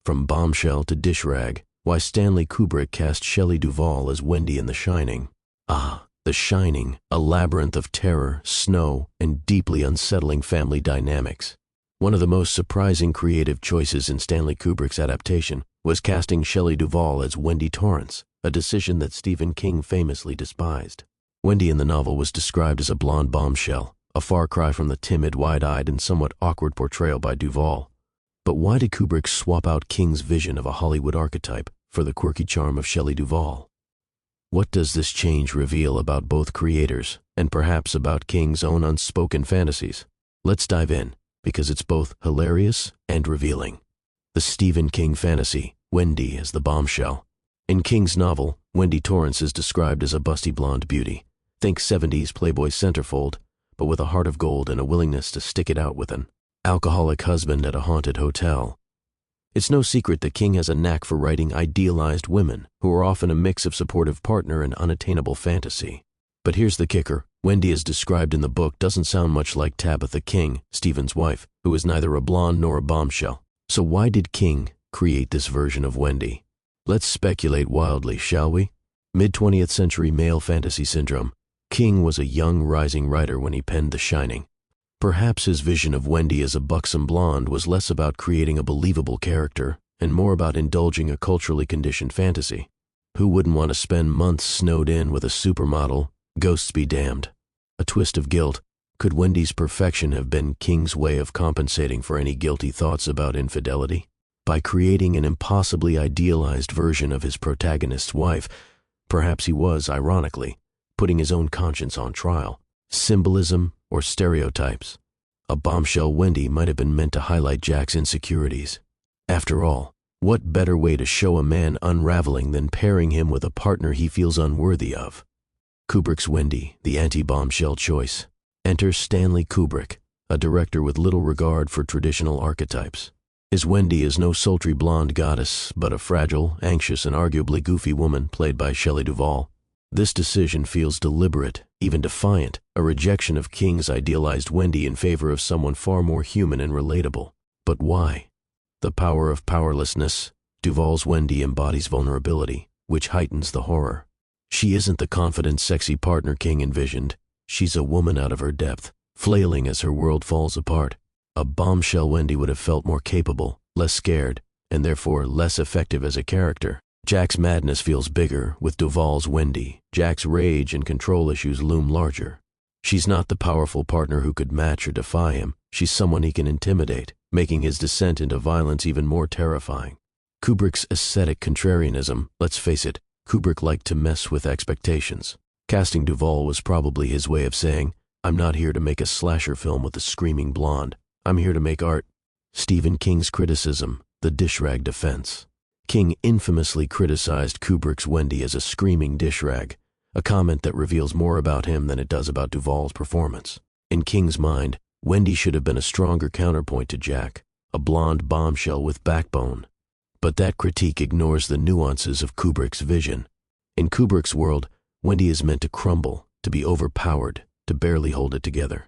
From bombshell to dish rag, why Stanley Kubrick cast Shelley Duvall as Wendy in The Shining. Ah, The Shining, a labyrinth of terror, snow, and deeply unsettling family dynamics. One of the most surprising creative choices in Stanley Kubrick's adaptation was casting Shelley Duvall as Wendy Torrance, a decision that Stephen King famously despised. Wendy in the novel was described as a blonde bombshell, a far cry from the timid, wide-eyed, and somewhat awkward portrayal by Duvall. But why did Kubrick swap out King's vision of a Hollywood archetype for the quirky charm of Shelley Duvall? What does this change reveal about both creators, and perhaps about King's own unspoken fantasies? Let's dive in, because it's both hilarious and revealing. The Stephen King fantasy, Wendy as the bombshell. In King's novel, Wendy Torrance is described as a busty blonde beauty. Think 70s Playboy centerfold, but with a heart of gold and a willingness to stick it out with an alcoholic husband at a haunted hotel. It's no secret that King has a knack for writing idealized women who are often a mix of supportive partner and unattainable fantasy. But here's the kicker. Wendy as described in the book doesn't sound much like Tabitha King, Stephen's wife, who is neither a blonde nor a bombshell. So why did King create this version of Wendy? Let's speculate wildly, shall we? Mid-20th century male fantasy syndrome. King was a young rising writer when he penned The Shining. Perhaps his vision of Wendy as a buxom blonde was less about creating a believable character and more about indulging a culturally conditioned fantasy. Who wouldn't want to spend months snowed in with a supermodel? Ghosts be damned. A twist of guilt. Could Wendy's perfection have been King's way of compensating for any guilty thoughts about infidelity? By creating an impossibly idealized version of his protagonist's wife, perhaps he was, ironically, putting his own conscience on trial. Symbolism or stereotypes. A bombshell Wendy might have been meant to highlight Jack's insecurities. After all, what better way to show a man unraveling than pairing him with a partner he feels unworthy of? Kubrick's Wendy, the anti-bombshell choice. Enter Stanley Kubrick, a director with little regard for traditional archetypes. His Wendy is no sultry blonde goddess, but a fragile, anxious, and arguably goofy woman played by Shelley Duvall. This decision feels deliberate, even defiant, a rejection of King's idealized Wendy in favor of someone far more human and relatable. But why? The power of powerlessness. Duvall's Wendy embodies vulnerability, which heightens the horror. She isn't the confident, sexy partner King envisioned. She's a woman out of her depth, flailing as her world falls apart. A bombshell Wendy would have felt more capable, less scared, and therefore less effective as a character. Jack's madness feels bigger with Duvall's Wendy. Jack's rage and control issues loom larger. She's not the powerful partner who could match or defy him. She's someone he can intimidate, making his descent into violence even more terrifying. Kubrick's aesthetic contrarianism. Let's face it, Kubrick liked to mess with expectations. Casting Duvall was probably his way of saying, I'm not here to make a slasher film with a screaming blonde. I'm here to make art. Stephen King's criticism, the dish rag defense. King infamously criticized Kubrick's Wendy as a screaming dish rag, a comment that reveals more about him than it does about Duvall's performance. In King's mind, Wendy should have been a stronger counterpoint to Jack, a blonde bombshell with backbone. But that critique ignores the nuances of Kubrick's vision. In Kubrick's world, Wendy is meant to crumble, to be overpowered, to barely hold it together.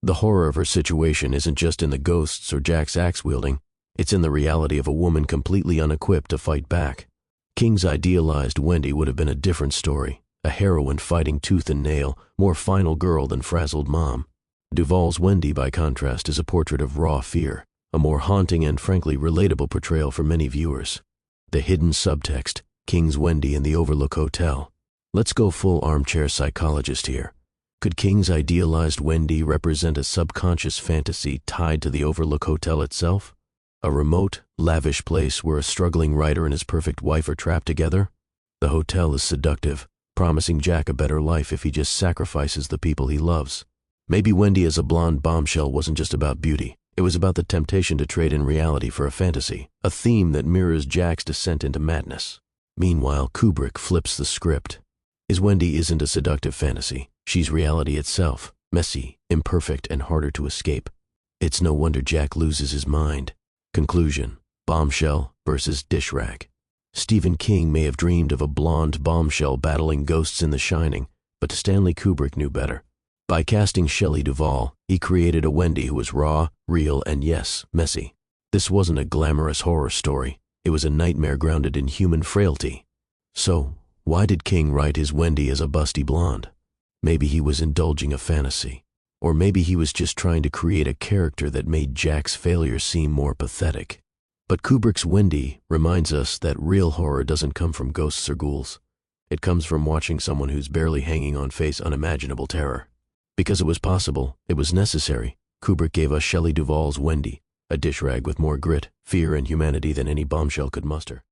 The horror of her situation isn't just in the ghosts or Jack's axe-wielding. It's in the reality of a woman completely unequipped to fight back. King's idealized Wendy would have been a different story, a heroine fighting tooth and nail, more final girl than frazzled mom. Duvall's Wendy, by contrast, is a portrait of raw fear, a more haunting and frankly relatable portrayal for many viewers. The hidden subtext, King's Wendy in the Overlook Hotel. Let's go full armchair psychologist here. Could King's idealized Wendy represent a subconscious fantasy tied to the Overlook Hotel itself? A remote, lavish place where a struggling writer and his perfect wife are trapped together? The hotel is seductive, promising Jack a better life if he just sacrifices the people he loves. Maybe Wendy as a blonde bombshell wasn't just about beauty. It was about the temptation to trade in reality for a fantasy, a theme that mirrors Jack's descent into madness. Meanwhile, Kubrick flips the script. His Wendy isn't a seductive fantasy. She's reality itself, messy, imperfect, and harder to escape. It's no wonder Jack loses his mind. Conclusion: bombshell versus dish rag. Stephen King may have dreamed of a blonde bombshell battling ghosts in The Shining, but Stanley Kubrick knew better. By casting Shelley Duvall, he created a Wendy who was raw, real, and yes, messy. This wasn't a glamorous horror story. It was a nightmare grounded in human frailty. So, why did King write his Wendy as a busty blonde? Maybe he was indulging a fantasy. Or maybe he was just trying to create a character that made Jack's failure seem more pathetic. But Kubrick's Wendy reminds us that real horror doesn't come from ghosts or ghouls. It comes from watching someone who's barely hanging on face unimaginable terror. Because it was possible, it was necessary, Kubrick gave us Shelley Duvall's Wendy, a dish rag with more grit, fear, and humanity than any bombshell could muster.